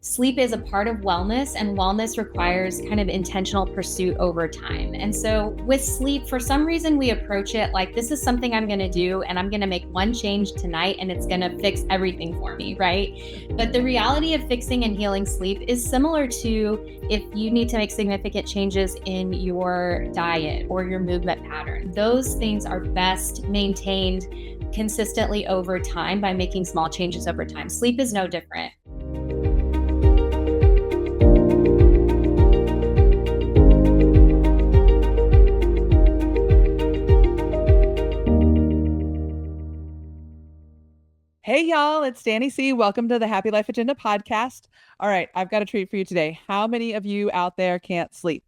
sleep is a part of wellness, and wellness requires kind of intentional pursuit over time. And so with sleep, for some reason, we approach it like this is something I'm going to do, and I'm going to make one change tonight and it's going to fix everything for me, right? But the reality of fixing and healing sleep is similar to if you need to make significant changes in your diet or your movement pattern. Those things are best maintained consistently over time by making small changes over time. Sleep is no different. Hey, y'all, it's Danny C. Welcome to the Happy Life Agenda podcast. All right, I've got a treat for you today. How many of you out there can't sleep?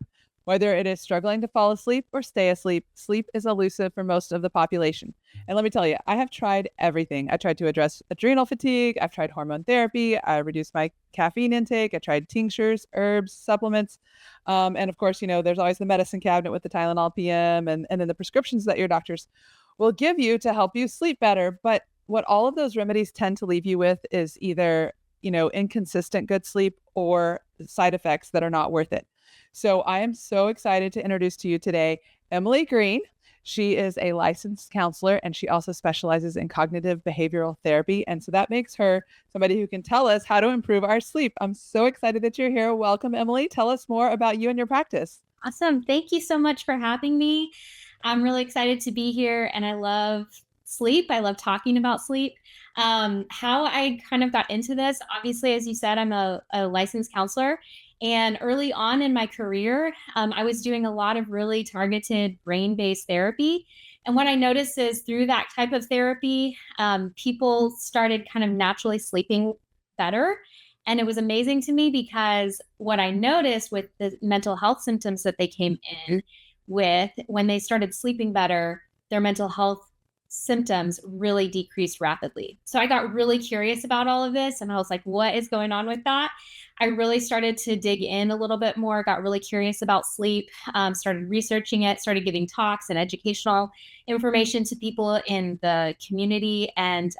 Whether it is struggling to fall asleep or stay asleep, sleep is elusive for most of the population. And let me tell you, I have tried everything. I tried to address adrenal fatigue. I've tried hormone therapy. I reduced my caffeine intake. I tried tinctures, herbs, supplements. And of course, there's always the medicine cabinet with the Tylenol PM and then the prescriptions that your doctors will give you to help you sleep better. But what all of those remedies tend to leave you with is either, inconsistent good sleep or side effects that are not worth it. So I am so excited to introduce to you today Emily Green. She is a licensed counselor and she also specializes in cognitive behavioral therapy. And so that makes her somebody who can tell us how to improve our sleep. I'm so excited that you're here. Welcome, Emily. Tell us more about you and your practice. Awesome. Thank you so much for having me. I'm really excited to be here, and I love sleep. I love talking about sleep. How I kind of got into this, obviously, as you said, I'm a licensed counselor. And early on in my career, I was doing a lot of really targeted brain-based therapy. And what I noticed is through that type of therapy, people started kind of naturally sleeping better. And it was amazing to me because what I noticed with the mental health symptoms that they came in with, when they started sleeping better, their mental health symptoms really decreased rapidly. So I got really curious about all of this and I was like, what is going on with that? I really started to dig in a little bit more, got really curious about sleep, started researching it, started giving talks and educational information to people in the community. And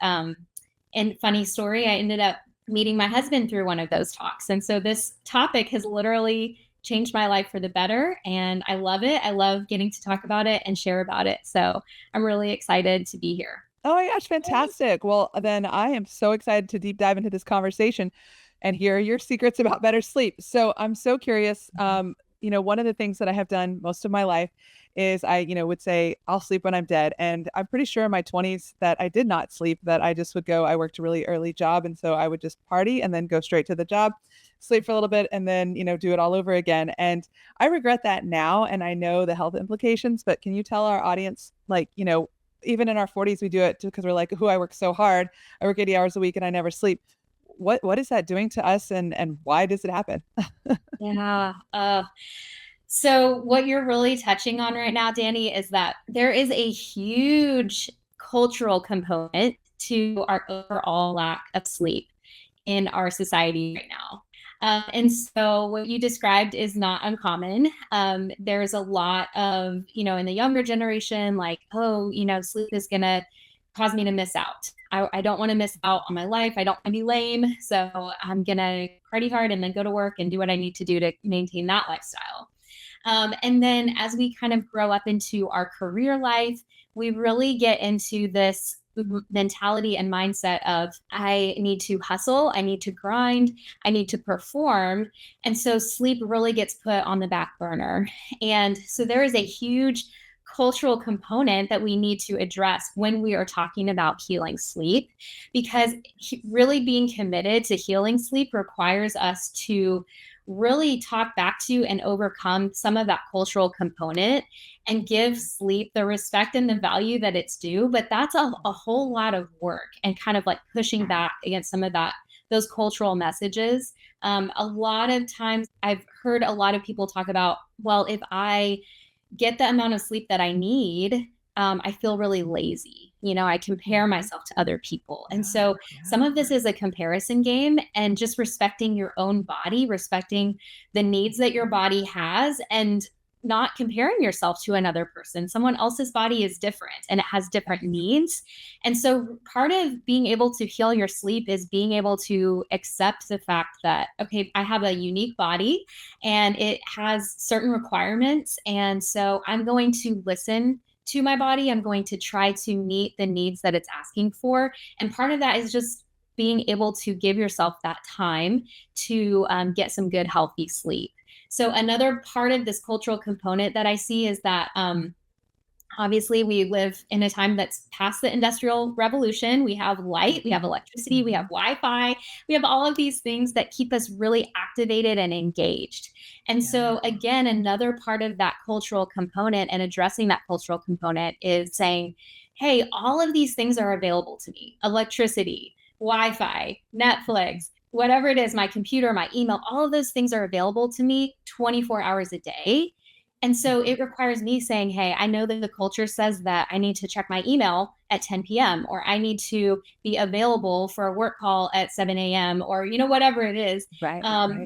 funny story, I ended up meeting my husband through one of those talks. And so this topic has literally changed my life for the better. And I love it. I love getting to talk about it and share about it. So I'm really excited to be here. Oh my gosh, fantastic. Well, then I am so excited to deep dive into this conversation and hear your secrets about better sleep. So I'm so curious. One of the things that I have done most of my life is I, would say I'll sleep when I'm dead. And I'm pretty sure in my 20s that I did not sleep, that I just would go, I worked a really early job. And so I would just party and then go straight to the job, sleep for a little bit, and then, do it all over again. And I regret that now. And I know the health implications, but can you tell our audience, like, even in our 40s, we do it because we're like, I work so hard. I work 80 hours a week and I never sleep. What is that doing to us and why does it happen? Yeah. So what you're really touching on right now, Danny, is that there is a huge cultural component to our overall lack of sleep in our society right now. And so what you described is not uncommon. There's a lot of, in the younger generation, like, sleep is going to cause me to miss out. I don't want to miss out on my life. I don't want to be lame. So I'm going to party hard and then go to work and do what I need to do to maintain that lifestyle. And then as we kind of grow up into our career life, we really get into this mentality and mindset of I need to hustle, I need to grind, I need to perform. And so sleep really gets put on the back burner. And so there is a huge cultural component that we need to address when we are talking about healing sleep, because really being committed to healing sleep requires us to really talk back to and overcome some of that cultural component and give sleep the respect and the value that it's due. But that's a whole lot of work and kind of like pushing back against some of those cultural messages. A lot of times I've heard a lot of people talk about, well, if I get the amount of sleep that I need, I feel really lazy. I compare myself to other people. And so some of this is a comparison game, and just respecting your own body, respecting the needs that your body has, and not comparing yourself to another person. Someone else's body is different and it has different needs. And so part of being able to heal your sleep is being able to accept the fact that, okay, I have a unique body and it has certain requirements. And so I'm going to listen to my body. I'm going to try to meet the needs that it's asking for. And part of that is just being able to give yourself that time to get some good, healthy sleep. So, another part of this cultural component that I see is that obviously we live in a time that's past the industrial revolution. We have light, we have electricity, we have Wi-Fi, we have all of these things that keep us really activated and engaged. And so again, another part of that cultural component and addressing that cultural component is saying, hey, all of these things are available to me: electricity, Wi-Fi, Netflix, whatever it is, my computer, my email, all of those things are available to me 24 hours a day. And so it requires me saying, hey, I know that the culture says that I need to check my email at 10 p.m. or I need to be available for a work call at 7 a.m. or, whatever it is. Right.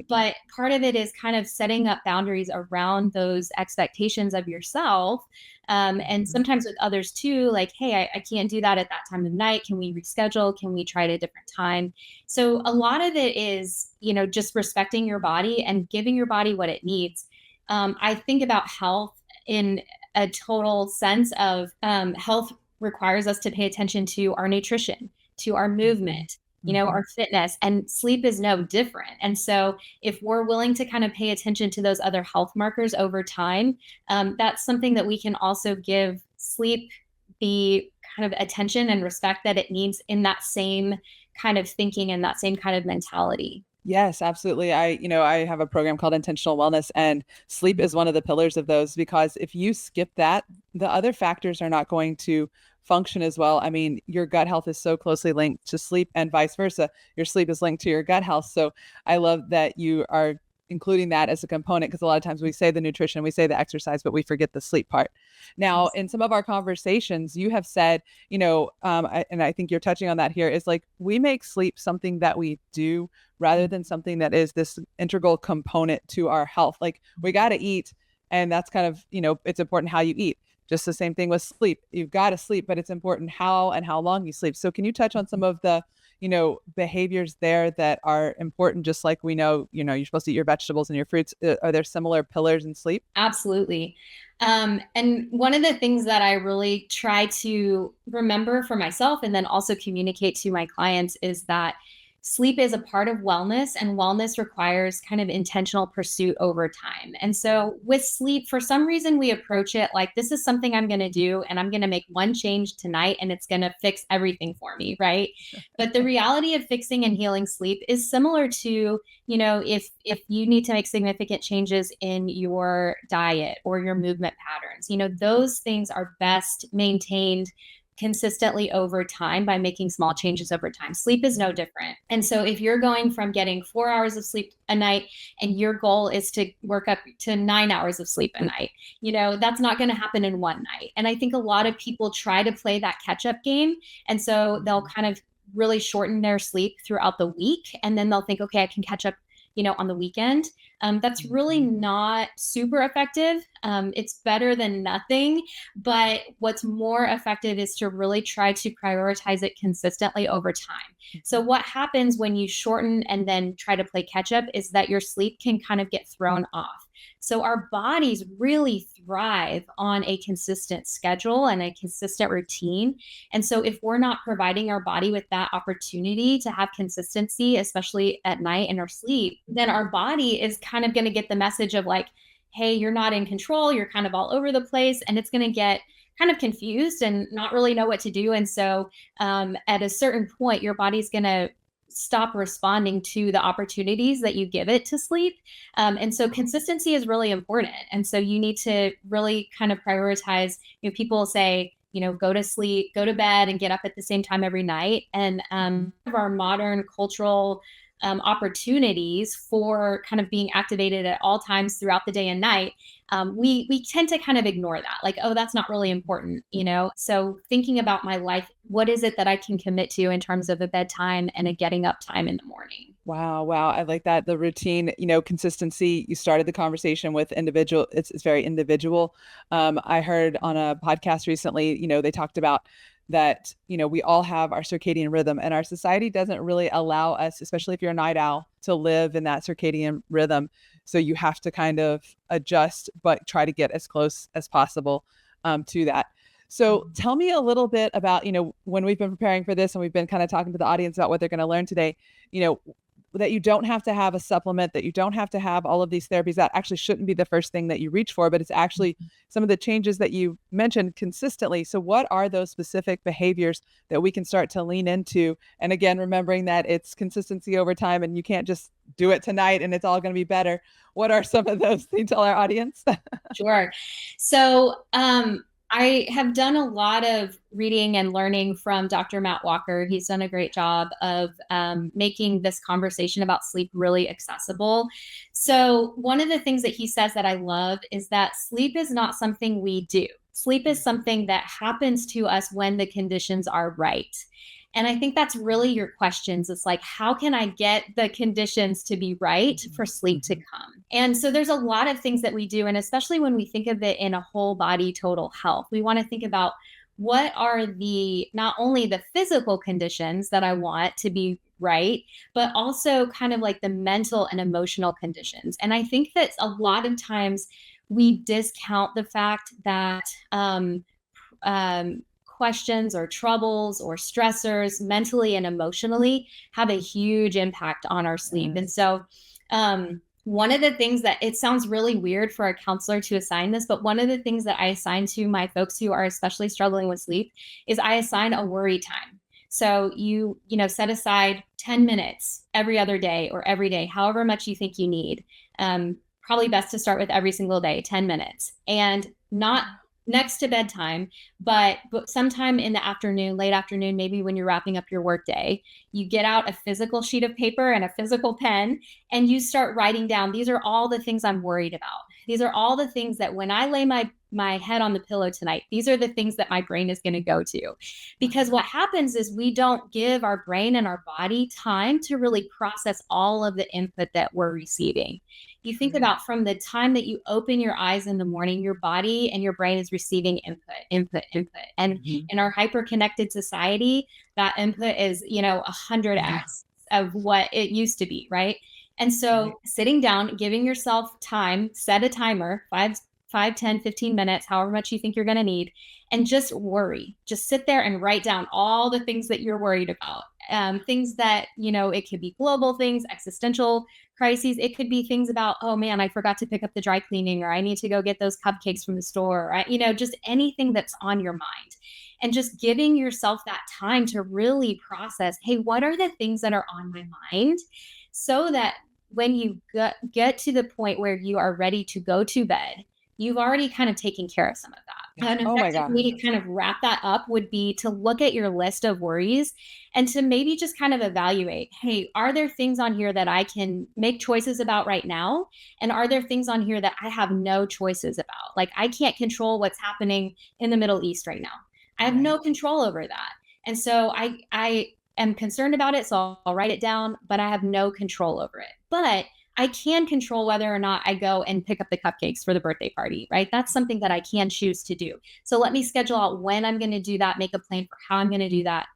But part of it is kind of setting up boundaries around those expectations of yourself. And sometimes with others too, like, hey, I can't do that at that time of night. Can we reschedule? Can we try at a different time? So a lot of it is, just respecting your body and giving your body what it needs. I think about health in a total sense of health requires us to pay attention to our nutrition, to our movement, our fitness, and sleep is no different. And so if we're willing to kind of pay attention to those other health markers over time, that's something that we can also give sleep the kind of attention and respect that it needs in that same kind of thinking and that same kind of mentality. Yes, absolutely. I have a program called Intentional Wellness, and sleep is one of the pillars of those, because if you skip that, the other factors are not going to function as well. I mean, your gut health is so closely linked to sleep and vice versa. Your sleep is linked to your gut health. So I love that you are including that as a component, because a lot of times we say the nutrition, we say the exercise, but we forget the sleep part. Now, in some of our conversations, you have said, and I think you're touching on that here, is like we make sleep something that we do rather than something that is this integral component to our health. Like we got to eat, and that's kind of, it's important how you eat. Just the same thing with sleep. You've got to sleep, but it's important how and how long you sleep. So can you touch on some of the behaviors there that are important, just like we know, you're supposed to eat your vegetables and your fruits. Are there similar pillars in sleep? Absolutely. And one of the things that I really try to remember for myself and then also communicate to my clients is that sleep is a part of wellness, and wellness requires kind of intentional pursuit over time. And so with sleep, for some reason, we approach it like this is something I'm going to do, and I'm going to make one change tonight, and it's going to fix everything for me, right? But the reality of fixing and healing sleep is similar to, if you need to make significant changes in your diet or your movement patterns, those things are best maintained consistently over time by making small changes over time. Sleep is no different. And so if you're going from getting 4 hours of sleep a night and your goal is to work up to 9 hours of sleep a night, that's not going to happen in one night. And I think a lot of people try to play that catch up game. And so they'll kind of really shorten their sleep throughout the week. And then they'll think, okay, I can catch up on the weekend. That's really not super effective. It's better than nothing, but what's more effective is to really try to prioritize it consistently over time. So what happens when you shorten and then try to play catch up is that your sleep can kind of get thrown off. So our bodies really thrive on a consistent schedule and a consistent routine. And so if we're not providing our body with that opportunity to have consistency, especially at night in our sleep, then our body is kind of going to get the message of like, hey, you're not in control. You're kind of all over the place, and it's going to get kind of confused and not really know what to do. And so at a certain point, your body's going to stop responding to the opportunities that you give it to sleep. And so consistency is really important. And so you need to really kind of prioritize, people say, go to sleep, go to bed and get up at the same time every night. And our modern cultural opportunities for kind of being activated at all times throughout the day and night, we tend to kind of ignore that, like, oh, that's not really important, you know? So thinking about my life, what is it that I can commit to in terms of a bedtime and a getting up time in the morning? Wow, wow. I like that. The routine, consistency. You started the conversation with individual. It's very individual. I heard on a podcast recently, they talked about that, we all have our circadian rhythm, and our society doesn't really allow us, especially if you're a night owl, to live in that circadian rhythm. So you have to kind of adjust, but try to get as close as possible to that. So tell me a little bit about, when we've been preparing for this and we've been kind of talking to the audience about what they're going to learn today, you know, that you don't have to have a supplement, that you don't have to have all of these therapies. That actually shouldn't be the first thing that you reach for, but it's actually some of the changes that you mentioned consistently. So what are those specific behaviors that we can start to lean into? And again, remembering that it's consistency over time and you can't just do it tonight and it's all going to be better. What are some of those? Can you tell our audience? Sure. So, I have done a lot of reading and learning from Dr. Matt Walker. He's done a great job of making this conversation about sleep really accessible. So, one of the things that he says that I love is that sleep is not something we do. Sleep is something that happens to us when the conditions are right. And I think that's really your questions. It's like, how can I get the conditions to be right for sleep to come? And so there's a lot of things that we do. And especially when we think of it in a whole body total health, we want to think about what are the not only the physical conditions that I want to be right, but also kind of like the mental and emotional conditions. And I think that a lot of times we discount the fact that questions or troubles or stressors mentally and emotionally have a huge impact on our sleep. And so, one of the things that it sounds really weird for a counselor to assign this, but one of the things that I assign to my folks who are especially struggling with sleep is I assign a worry time. So set aside 10 minutes every other day or every day, however much you think you need. Probably best to start with every single day, 10 minutes, and not next to bedtime, but sometime in the afternoon, late afternoon, maybe when you're wrapping up your workday, you get out a physical sheet of paper and a physical pen, and you start writing down, these are all the things I'm worried about. These are all the things that when I lay my head on the pillow tonight, these are the things that my brain is going to go to. Because what happens is we don't give our brain and our body time to really process all of the input that we're receiving. You think about from the time that you open your eyes in the morning, your body and your brain is receiving input, input, input. And in our hyper connected society, that input is, 100x of what it used to be, right? And so sitting down, giving yourself time, set a timer, 10, 15 minutes, however much you think you're going to need, and just worry. Just sit there and write down all the things that you're worried about. Things that, it could be global things, existential crises. It could be things about, oh man, I forgot to pick up the dry cleaning, or I need to go get those cupcakes from the store, right? Just anything that's on your mind. And just giving yourself that time to really process, hey, what are the things that are on my mind? So that when you get to the point where you are ready to go to bed, you've already kind of taken care of some of that. An Oh my effective God. way to kind of wrap that up would be to look at your list of worries and to maybe just kind of evaluate, hey, are there things on here that I can make choices about right now? And are there things on here that I have no choices about? Like, I can't control what's happening in the Middle East right now. I have no control over that. And so I am concerned about it, so I'll write it down, but I have no control over it. But I can control whether or not I go and pick up the cupcakes for the birthday party, right? That's something that I can choose to do. So let me schedule out when I'm going to do that, make a plan for how I'm going to do that.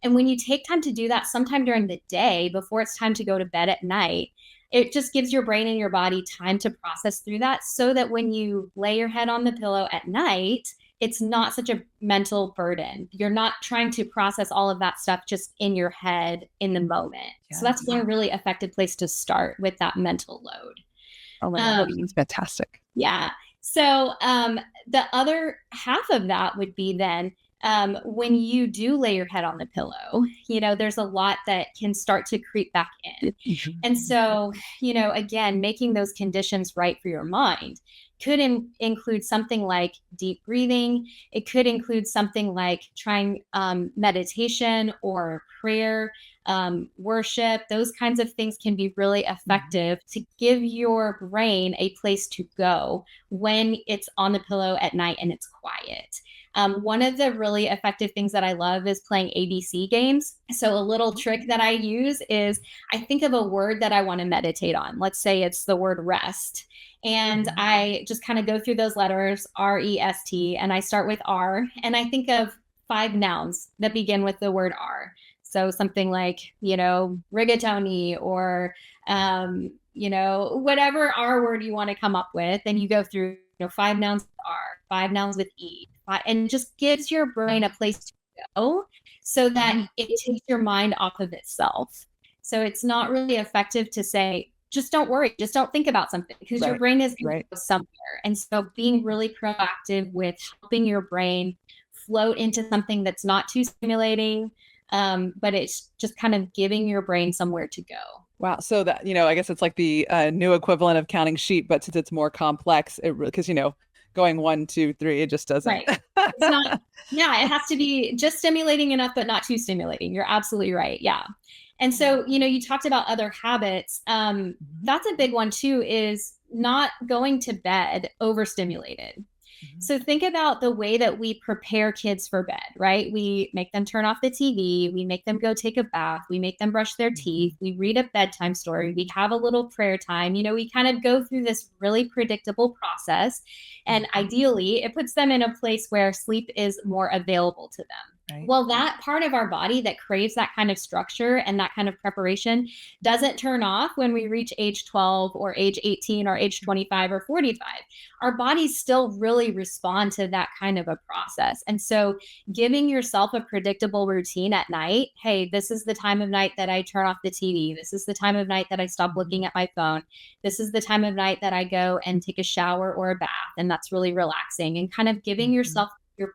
And when you take time to do that sometime during the day before it's time to go to bed at night, it just gives your brain and your body time to process through that so that when you lay your head on the pillow at night, it's not such a mental burden. You're not trying to process all of that stuff just in your head in the moment. So that's one really effective place to start with that mental load. Oh my God, that's fantastic. Yeah. So the other half of that would be then when you do lay your head on the pillow, there's a lot that can start to creep back in. And so, again, making those conditions right for your mind could include something like deep breathing. It could include something like trying meditation or prayer. worship, those kinds of things can be really effective to give your brain a place to go when it's on the pillow at night and it's quiet. One of the really effective things that I love is playing ABC games. So, a little trick that I use is I think of a word that I want to meditate on. Let's say it's the word rest. And I just kind of go through those letters, REST, and I start with R. And I think of 5 nouns that begin with the word R. So, something like, rigatoni or, whatever R word you want to come up with. And you go through, 5 nouns with R, 5 nouns with E, and it just gives your brain a place to go so that it takes your mind off of itself. So it's not really effective to say, just don't worry, just don't think about something because your brain is going to go somewhere. And so being really proactive with helping your brain float into something that's not too stimulating, but it's just kind of giving your brain somewhere to go. Wow. So that, I guess it's like the new equivalent of counting sheep, but since it's more complex, because, going 1, 2, 3, it just doesn't. Right. It's not, yeah, it has to be just stimulating enough, but not too stimulating. You're absolutely right. Yeah. And so, you talked about other habits. That's a big one too, is not going to bed overstimulated. So think about the way that we prepare kids for bed, right? We make them turn off the TV, we make them go take a bath, we make them brush their teeth, we read a bedtime story, we have a little prayer time. We kind of go through this really predictable process. And ideally, it puts them in a place where sleep is more available to them. Right. Well, that part of our body that craves that kind of structure and that kind of preparation doesn't turn off when we reach age 12 or age 18 or age 25 or 45. Our bodies still really respond to that kind of a process. And so giving yourself a predictable routine at night, hey, this is the time of night that I turn off the TV. This is the time of night that I stop looking at my phone. This is the time of night that I go and take a shower or a bath. And that's really relaxing, and kind of giving your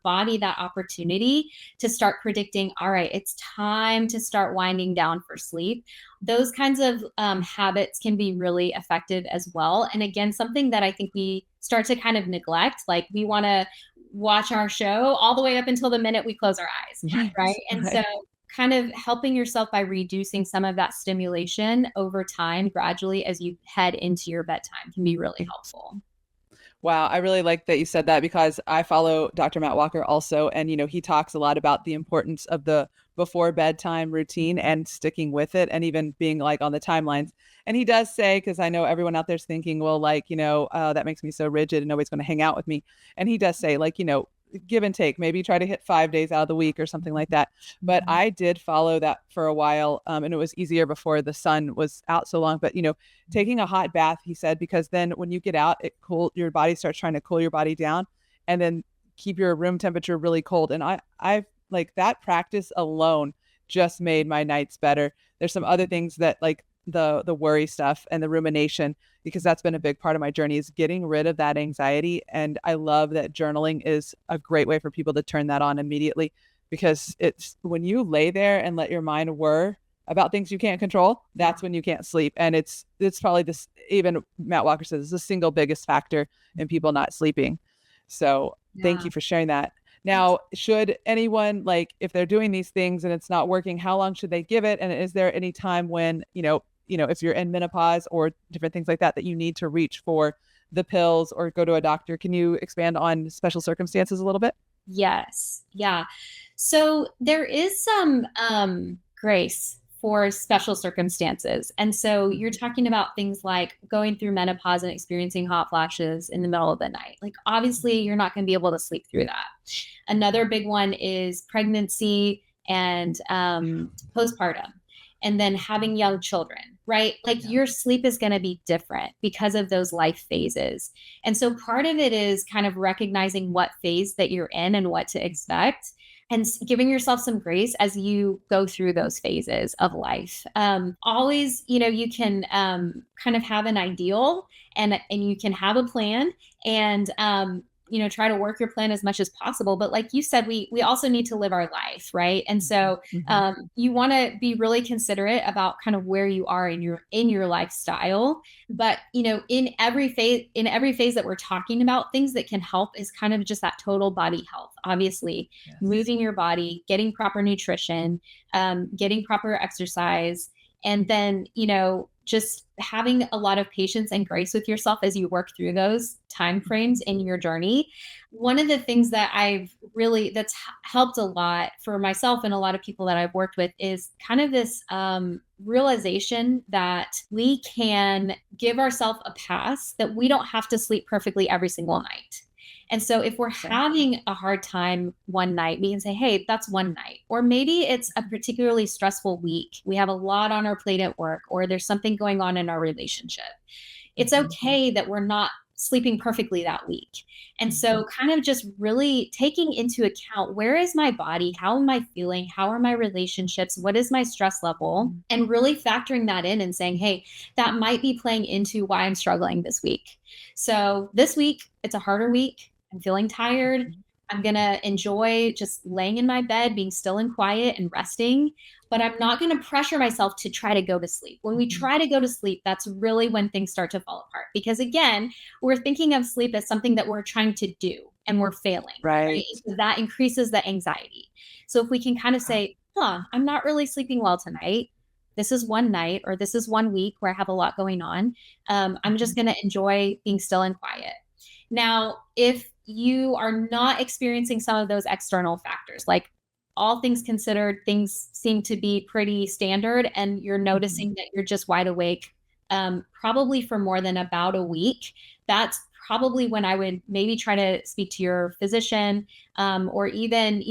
body that opportunity to start predicting, all right, it's time to start winding down for sleep. Those kinds of habits can be really effective as well. And again, something that I think we start to kind of neglect, like we want to watch our show all the way up until the minute we close our eyes, right? And so kind of helping yourself by reducing some of that stimulation over time, gradually as you head into your bedtime, can be really helpful. Wow, I really like that you said that, because I follow Dr. Matt Walker also, and he talks a lot about the importance of the before bedtime routine and sticking with it, and even being like on the timelines. And he does say, because I know everyone out there's thinking, well, like, that makes me so rigid and nobody's going to hang out with me. And he does say, like, give and take, maybe try to hit 5 days out of the week or something like that. But I did follow that for a while. And it was easier before the sun was out so long. But, taking a hot bath, he said, because then when you get out, your body starts trying to cool your body down, and then keep your room temperature really cold. And I've like that practice alone just made my nights better. There's some other things that, like, the worry stuff and the rumination, because that's been a big part of my journey, is getting rid of that anxiety. And I love that journaling is a great way for people to turn that on immediately, because it's when you lay there and let your mind whir about things you can't control, that's when you can't sleep. And it's probably this, even Matt Walker says, it's the single biggest factor in people not sleeping. So thank you for sharing that. Now, should anyone, like, if they're doing these things and it's not working, how long should they give it? And is there any time when, if you're in menopause or different things like that, that you need to reach for the pills or go to a doctor? Can you expand on special circumstances a little bit? Yes. Yeah. So there is some grace for special circumstances. And so you're talking about things like going through menopause and experiencing hot flashes in the middle of the night. Like, obviously, you're not going to be able to sleep through that. Another big one is pregnancy and postpartum, and then having young children, right? Like, your sleep is going to be different because of those life phases. And so part of it is kind of recognizing what phase that you're in and what to expect, and giving yourself some grace as you go through those phases of life. Always, you can kind of have an ideal, and you can have a plan, and try to work your plan as much as possible. But like you said, we also need to live our life, right? And so you want to be really considerate about kind of where you are in your lifestyle. But in every phase that we're talking about, things that can help is kind of just that total body health. Obviously, moving your body, getting proper nutrition, getting proper exercise, and then just having a lot of patience and grace with yourself as you work through those time frames in your journey. One of the things that's helped a lot for myself and a lot of people that I've worked with is kind of this realization that we can give ourselves a pass, that we don't have to sleep perfectly every single night. And so if we're having a hard time one night, we can say, hey, that's one night. Or maybe it's a particularly stressful week. We have a lot on our plate at work, or there's something going on in our relationship. It's okay that we're not sleeping perfectly that week. And so kind of just really taking into account, where is my body? How am I feeling? How are my relationships? What is my stress level? And really factoring that in and saying, hey, that might be playing into why I'm struggling this week. So this week, it's a harder week. I'm feeling tired. I'm going to enjoy just laying in my bed, being still and quiet and resting, but I'm not going to pressure myself to try to go to sleep. When we try to go to sleep, that's really when things start to fall apart, because again, we're thinking of sleep as something that we're trying to do and we're failing. Right? So that increases the anxiety. So if we can kind of say, I'm not really sleeping well tonight. This is one night, or this is one week where I have a lot going on. I'm just going to enjoy being still and quiet. Now, if you are not experiencing some of those external factors, like all things considered, things seem to be pretty standard, and you're noticing that you're just wide awake, probably for more than about a week, that's probably when I would maybe try to speak to your physician, or even,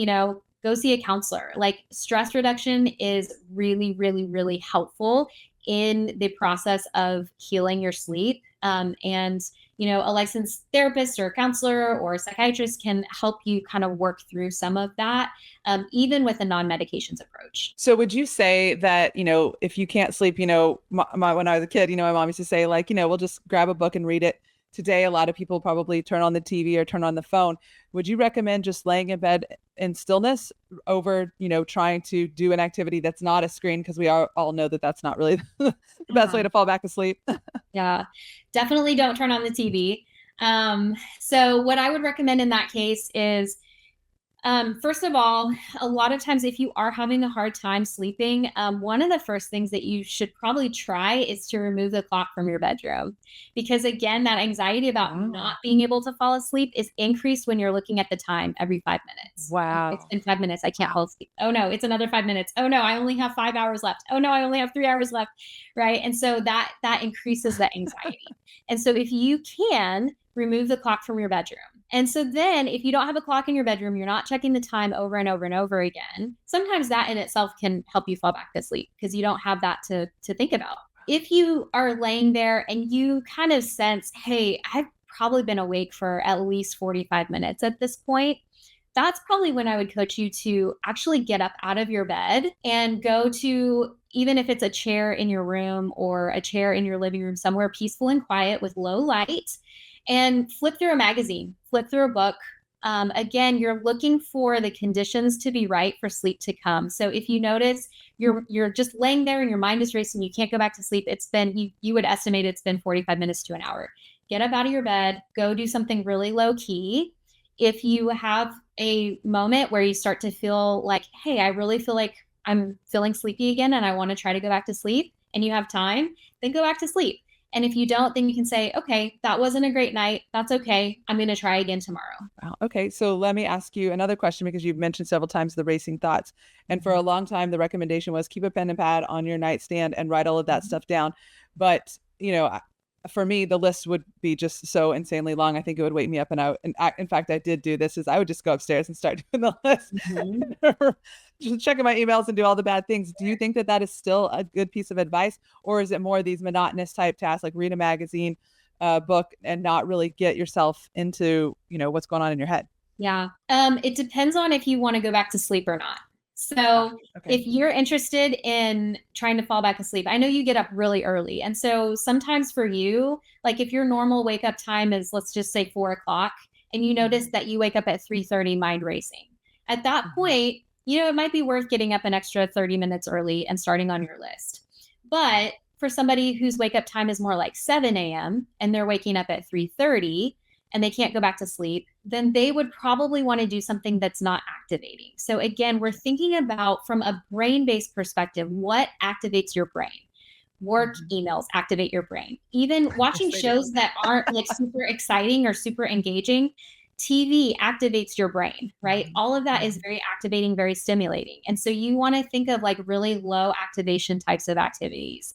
go see a counselor. Like, stress reduction is really, really, really helpful in the process of healing your sleep. And a licensed therapist or a counselor or a psychiatrist can help you kind of work through some of that, even with a non-medications approach. So would you say that, if you can't sleep, when I was a kid, my mom used to say, like, we'll just grab a book and read it. Today, a lot of people probably turn on the TV or turn on the phone. Would you recommend just laying in bed in stillness over, trying to do an activity that's not a screen? Because we all know that that's not really the best way to fall back asleep. Yeah, definitely don't turn on the TV. So what I would recommend in that case is, first of all, a lot of times if you are having a hard time sleeping, one of the first things that you should probably try is to remove the clock from your bedroom. Because again, that anxiety about not being able to fall asleep is increased when you're looking at the time every 5 minutes. Wow. It's been 5 minutes. I can't fall asleep. Oh no, it's another 5 minutes. Oh no, I only have 5 hours left. Oh no, I only have 3 hours left. Right. And so that increases the anxiety. And so if you can remove the clock from your bedroom. And so then if you don't have a clock in your bedroom, you're not checking the time over and over and over again. Sometimes that in itself can help you fall back to sleep, because you don't have that to think about. If you are laying there and you kind of sense, hey, I've probably been awake for at least 45 minutes at this point, that's probably when I would coach you to actually get up out of your bed and go to, even if it's a chair in your room or a chair in your living room, somewhere peaceful and quiet with low light, and flip through a magazine, flip through a book. Again, you're looking for the conditions to be right for sleep to come. So if you notice you're just laying there and your mind is racing, you can't go back to sleep, it's been, you would estimate it's been 45 minutes to an hour. Get up out of your bed, go do something really low key. If you have a moment where you start to feel like, hey, I really feel like I'm feeling sleepy again and I want to try to go back to sleep, and you have time, then go back to sleep. And if you don't, then you can say, okay, that wasn't a great night. That's okay. I'm going to try again tomorrow. Wow. Okay. So let me ask you another question, because you've mentioned several times the racing thoughts. And for a long time, the recommendation was keep a pen and pad on your nightstand and write all of that stuff down. But, for me, the list would be just so insanely long. I think it would wake me up. In fact, I did do this, is I would just go upstairs and start doing the list, just checking my emails and do all the bad things. Do you think that that is still a good piece of advice? Or is it more these monotonous type tasks, like read a magazine, book, and not really get yourself into, what's going on in your head? Yeah. It depends on if you want to go back to sleep or not. So if you're interested in trying to fall back asleep, I know you get up really early. And so sometimes for you, like if your normal wake up time is, let's just say 4 o'clock, and you Mhm. notice that you wake up at 3:30 mind racing. At that Mhm. point, it might be worth getting up an extra 30 minutes early and starting on your list. But for somebody whose wake up time is more like 7 a.m. and they're waking up at 3:30 and they can't go back to sleep, then they would probably want to do something that's not activating. So again, we're thinking about from a brain-based perspective, what activates your brain? Work Mhm. emails activate your brain. Even Yes, watching they do. shows that aren't like super exciting or super engaging, TV activates your brain, right? Mhm. All of that is Mhm. very activating, very stimulating. And so you want to think of like really low activation types of activities.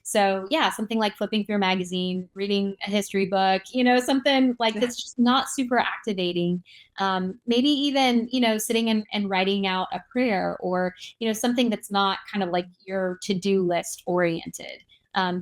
So yeah, something like flipping through a magazine, reading a history book, something like that's just not super activating. Maybe even, sitting and writing out a prayer, or, something that's not kind of like your to-do list oriented.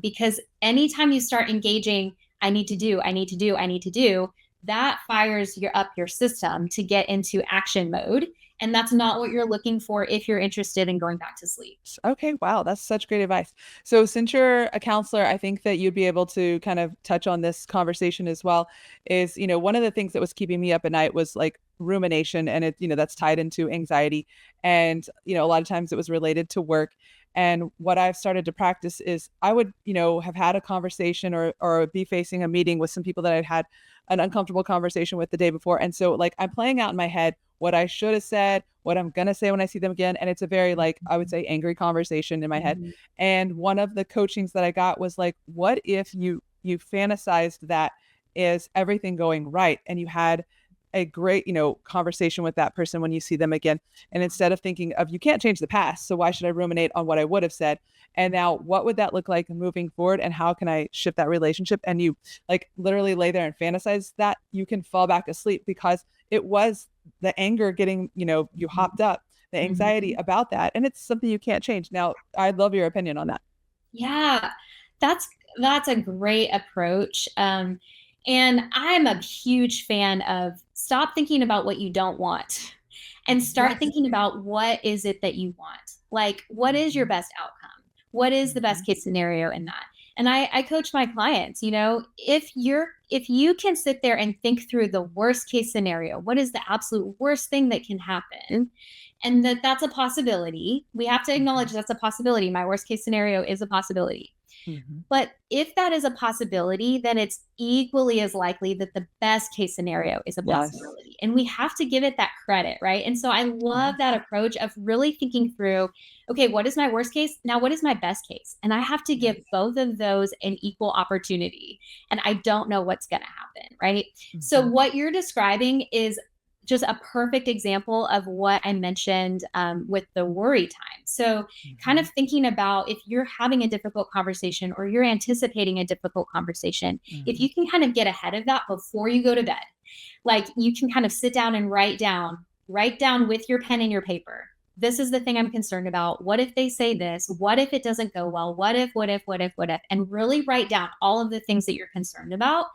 Because anytime you start engaging, I need to do, I need to do, I need to do, that fires your system to get into action mode. And that's not what you're looking for if you're interested in going back to sleep. Okay, wow, that's such great advice. So, since you're a counselor, I think that you'd be able to kind of touch on this conversation as well. Is, one of the things that was keeping me up at night was like rumination, and that's tied into anxiety. And, a lot of times it was related to work. And what I've started to practice is I would, have had a conversation or be facing a meeting with some people that I'd had an uncomfortable conversation with the day before. And so, like, I'm playing out in my head what I should have said, what I'm gonna say when I see them again. And it's a very, like, I would say, angry conversation in my head. Mhm. And one of the coachings that I got was like, what if you fantasized that is everything going right and you had a great, conversation with that person when you see them again. And instead of thinking of you can't change the past, so why should I ruminate on what I would have said? And now what would that look like moving forward? And how can I shift that relationship? And you like literally lay there and fantasize that you can fall back asleep because it was the anger getting, you hopped up, the anxiety Mhm. about that. And it's something you can't change. Now, I'd love your opinion on that. Yeah, that's that's a great approach. And I'm a huge fan of stop thinking about what you don't want and start Yes. thinking about what is it that you want. Like, what is your Mhm, best outcome? What is the best mhm, case scenario in that? And I coach my clients, if you can sit there and think through the worst case scenario, what is the absolute worst thing that can happen? And that's a possibility. We have to mhm, acknowledge that's a possibility. My worst case scenario is a possibility. mhm. But if that is a possibility, then it's equally as likely that the best case scenario is a Yes. possibility. And we have to give it that credit, right? And so I love that Yes. approach of really thinking through, okay, what is my worst case? Now, what is my best case? And I have to give Yes. both of those an equal opportunity. And I don't know what's going to happen, right? So, Mhm. what you're describing is just a perfect example of what I mentioned with the worry time. So, kind of Mhm. thinking about if you're having a difficult conversation or you're anticipating a difficult conversation, if Mhm. you can kind of get ahead of that before you go to bed, like you can kind of sit down and write down with your pen and your paper. This is the thing I'm concerned about. What if they say this? What if it doesn't go well? What if, what if, what if, what if? And really write down all of the things that you're concerned about,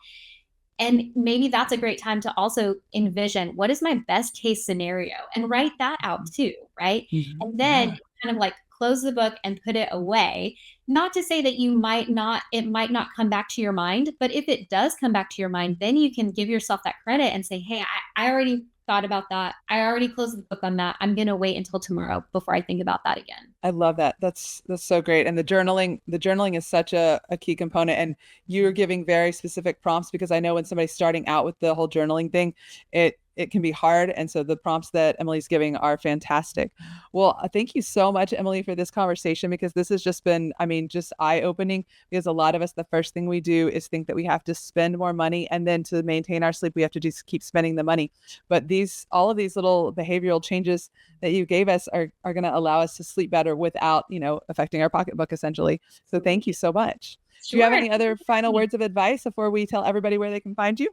and maybe that's a great time to also envision what is my best case scenario and write that out Mhm. too, right? Mhm. And then Yeah. kind of like close the book and put it away. Not to say that it might not come back to your mind, but if it does come back to your mind, then you can give yourself that credit and say, hey, I already thought about that. I already closed the book on that. I'm going to wait until tomorrow before I think about that again. I love that. That's so great. And the journaling is such a key component. And you're giving very specific prompts because I know when somebody's starting out with the whole journaling thing, it can be hard. And so the prompts that Emily's giving are fantastic. Well, thank you so much, Emily, for this conversation because this has just been, I mean, just eye-opening because a lot of us, the first thing we do is think that we have to spend more money and then to maintain our sleep, we have to just keep spending the money. But all of these little behavioral changes that you gave us are going to allow us to sleep better without, affecting our pocketbook essentially. So thank you so much. Do you have Sure. any other final words of advice before we tell everybody where they can find you?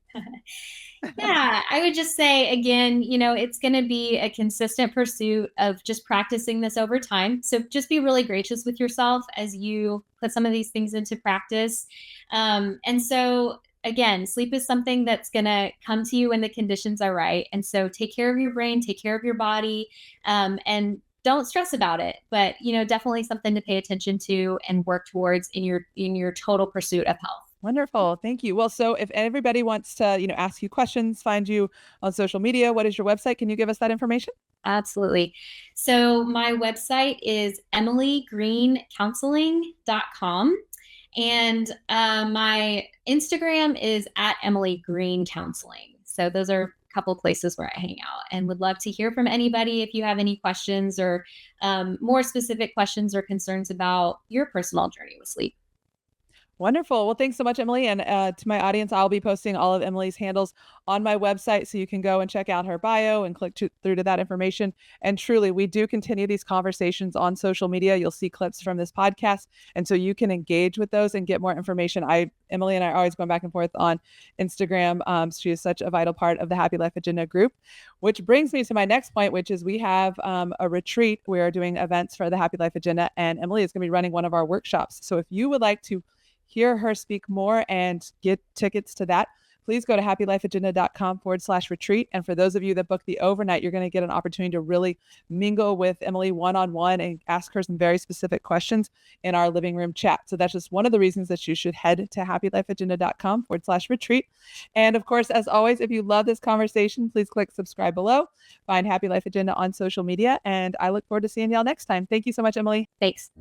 Yeah, I would just say again, it's going to be a consistent pursuit of just practicing this over time. So just be really gracious with yourself as you put some of these things into practice. And so, again, sleep is something that's going to come to you when the conditions are right. And so, take care of your brain, take care of your body, and don't stress about it. But definitely something to pay attention to and work towards in your total pursuit of health. Wonderful. Thank you. Well, so if everybody wants to, ask you questions, find you on social media, what is your website? Can you give us that information? Absolutely. So my website is emilygreencounseling.com. And my Instagram is at Emily Green Counseling. So those are a couple places where I hang out, and would love to hear from anybody if you have any questions or more specific questions or concerns about your personal journey with sleep. Wonderful. Well, thanks so much, Emily. And to my audience, I'll be posting all of Emily's handles on my website so you can go and check out her bio and click through to that information. And truly, we do continue these conversations on social media. You'll see clips from this podcast. And so you can engage with those and get more information. Emily and I are always going back and forth on Instagram. She is such a vital part of the Happy Life Agenda group, which brings me to my next point, which is we have a retreat. We are doing events for the Happy Life Agenda, and Emily is going to be running one of our workshops. So if you would like to hear her speak more and get tickets to that, please go to happylifeagenda.com/retreat. And for those of you that book the overnight, you're going to get an opportunity to really mingle with Emily one-on-one and ask her some very specific questions in our living room chat. So that's just one of the reasons that you should head to happylifeagenda.com/retreat. And of course, as always, if you love this conversation, please click subscribe below. Find Happy Life Agenda on social media. And I look forward to seeing y'all next time. Thank you so much, Emily. Thanks.